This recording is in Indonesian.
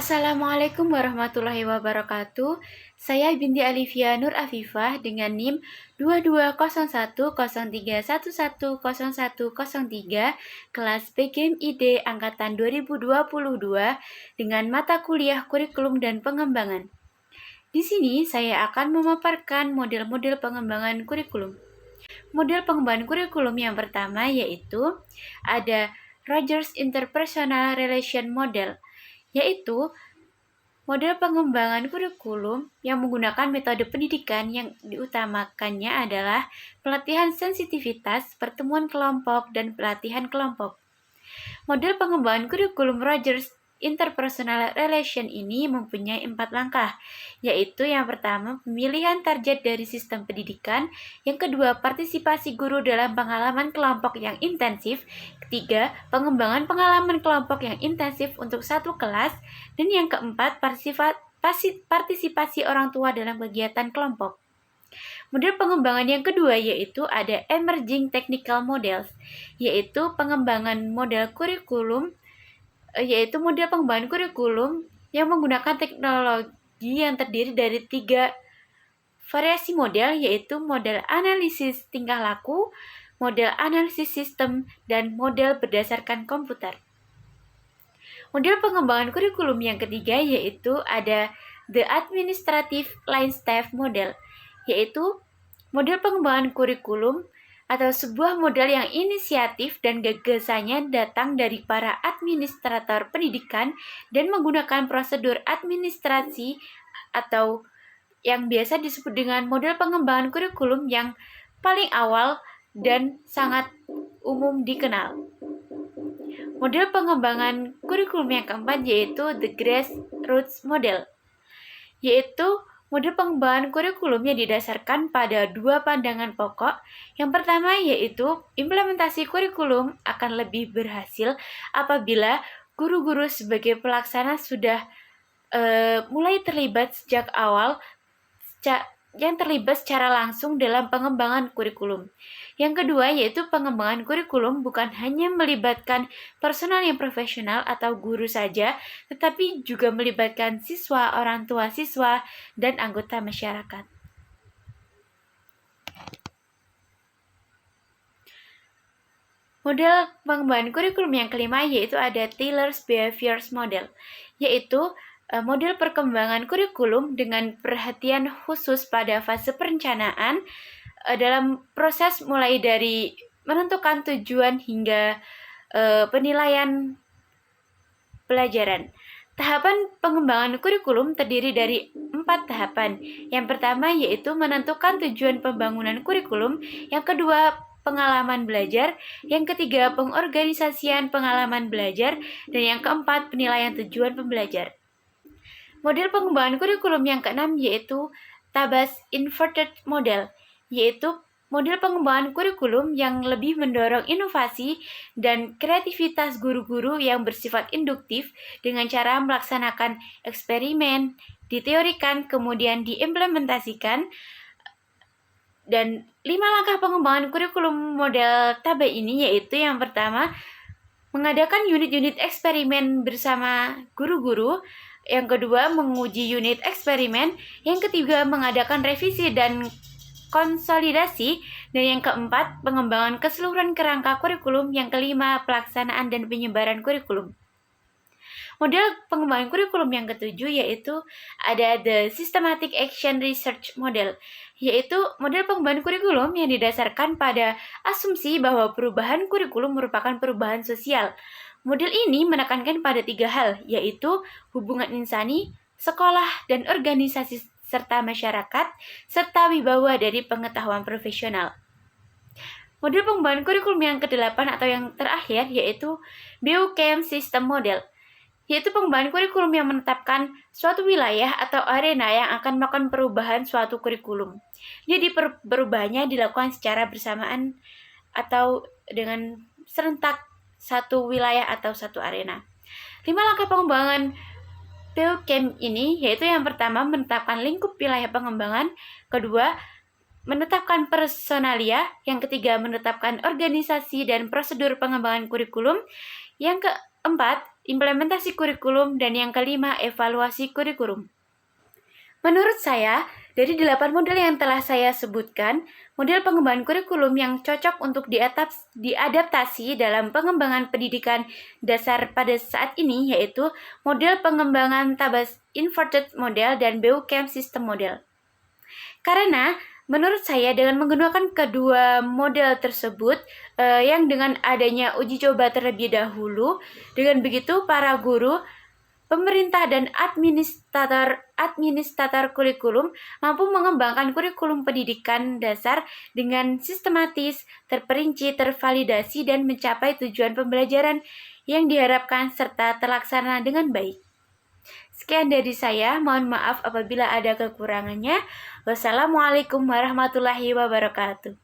Assalamualaikum warahmatullahi wabarakatuh. Saya binti Alivia Nur Afifah dengan NIM 220103110103 kelas PGM ID angkatan 2022 dengan mata kuliah kurikulum dan pengembangan. Di sini saya akan memaparkan model-model pengembangan kurikulum. Model pengembangan kurikulum yang pertama yaitu ada Rogers Interpersonal Relation Model, yaitu model pengembangan kurikulum yang menggunakan metode pendidikan yang diutamakannya adalah pelatihan sensitivitas, pertemuan kelompok, dan pelatihan kelompok. Model pengembangan kurikulum Rogers Interpersonal Relation ini mempunyai 4 langkah, yaitu yang pertama pemilihan target dari sistem pendidikan, yang kedua partisipasi guru dalam pengalaman kelompok yang intensif, ketiga pengembangan pengalaman kelompok yang intensif untuk satu kelas, dan yang keempat partisipasi orang tua dalam kegiatan kelompok. Model pengembangan yang kedua yaitu ada Emerging Technical Models, yaitu pengembangan model kurikulum model pengembangan kurikulum yang menggunakan teknologi yang terdiri dari 3 variasi model, yaitu model analisis tingkah laku, model analisis sistem, dan model berdasarkan komputer. Model pengembangan kurikulum yang ketiga yaitu ada The Administrative Line Staff Model, yaitu model pengembangan kurikulum atau sebuah model yang inisiatif dan gagasannya datang dari para administrator pendidikan dan menggunakan prosedur administrasi atau yang biasa disebut dengan model pengembangan kurikulum yang paling awal dan sangat umum dikenal. Model pengembangan kurikulum yang keempat yaitu The Grassroots Model, yaitu model pengembangan kurikulum yang didasarkan pada 2 pandangan pokok. Yang pertama yaitu implementasi kurikulum akan lebih berhasil apabila guru-guru sebagai pelaksana sudah mulai terlibat sejak awal yang terlibat secara langsung dalam pengembangan kurikulum. Yang kedua yaitu pengembangan kurikulum bukan hanya melibatkan personal yang profesional atau guru saja, tetapi juga melibatkan siswa, orang tua siswa, dan anggota masyarakat. Model pengembangan kurikulum yang kelima yaitu ada Taylor's Behaviors Model, yaitu model perkembangan kurikulum dengan perhatian khusus pada fase perencanaan dalam proses mulai dari menentukan tujuan hingga penilaian pelajaran. Tahapan pengembangan kurikulum terdiri dari 4 tahapan. Yang pertama yaitu menentukan tujuan pembangunan kurikulum, yang kedua pengalaman belajar, yang ketiga pengorganisasian pengalaman belajar, dan yang keempat penilaian tujuan pembelajar. Model pengembangan kurikulum yang keenam yaitu Tabas Inverted Model, yaitu model pengembangan kurikulum yang lebih mendorong inovasi dan kreativitas guru-guru yang bersifat induktif dengan cara melaksanakan eksperimen, diteorikan, kemudian diimplementasikan. Dan 5 langkah pengembangan kurikulum model Tabas ini yaitu yang pertama mengadakan unit-unit eksperimen bersama guru-guru, yang kedua menguji unit eksperimen, yang ketiga mengadakan revisi dan konsolidasi, dan yang keempat pengembangan keseluruhan kerangka kurikulum, yang kelima pelaksanaan dan penyebaran kurikulum. Model pengembangan kurikulum yang ketujuh yaitu ada The Systematic Action Research Model, yaitu model pengembangan kurikulum yang didasarkan pada asumsi bahwa perubahan kurikulum merupakan perubahan sosial. Model ini menekankan pada 3 hal, yaitu hubungan insani, sekolah, dan organisasi serta masyarakat, serta wibawa dari pengetahuan profesional. Model pengembangan kurikulum yang ke-8 atau yang terakhir yaitu Biochemistry System Model, yaitu pengembangan kurikulum yang menetapkan suatu wilayah atau arena yang akan melakukan perubahan suatu kurikulum. Jadi perubahannya dilakukan secara bersamaan atau dengan serentak satu wilayah atau satu arena. 5 langkah pengembangan Biochem ini yaitu yang pertama menetapkan lingkup wilayah pengembangan, kedua menetapkan personalia, yang ketiga menetapkan organisasi dan prosedur pengembangan kurikulum, yang keempat implementasi kurikulum, dan yang kelima, evaluasi kurikulum. Menurut saya, dari 8 model yang telah saya sebutkan, model pengembangan kurikulum yang cocok untuk diadaptasi dalam pengembangan pendidikan dasar pada saat ini yaitu model pengembangan Tabas Inverted Model dan Beukem System Model. Karena menurut saya dengan menggunakan kedua model tersebut yang dengan adanya uji coba terlebih dahulu, dengan begitu para guru, pemerintah dan administrator kurikulum mampu mengembangkan kurikulum pendidikan dasar dengan sistematis, terperinci, tervalidasi, dan mencapai tujuan pembelajaran yang diharapkan serta terlaksana dengan baik. Sekian dari saya, mohon maaf apabila ada kekurangannya. Wassalamualaikum warahmatullahi wabarakatuh.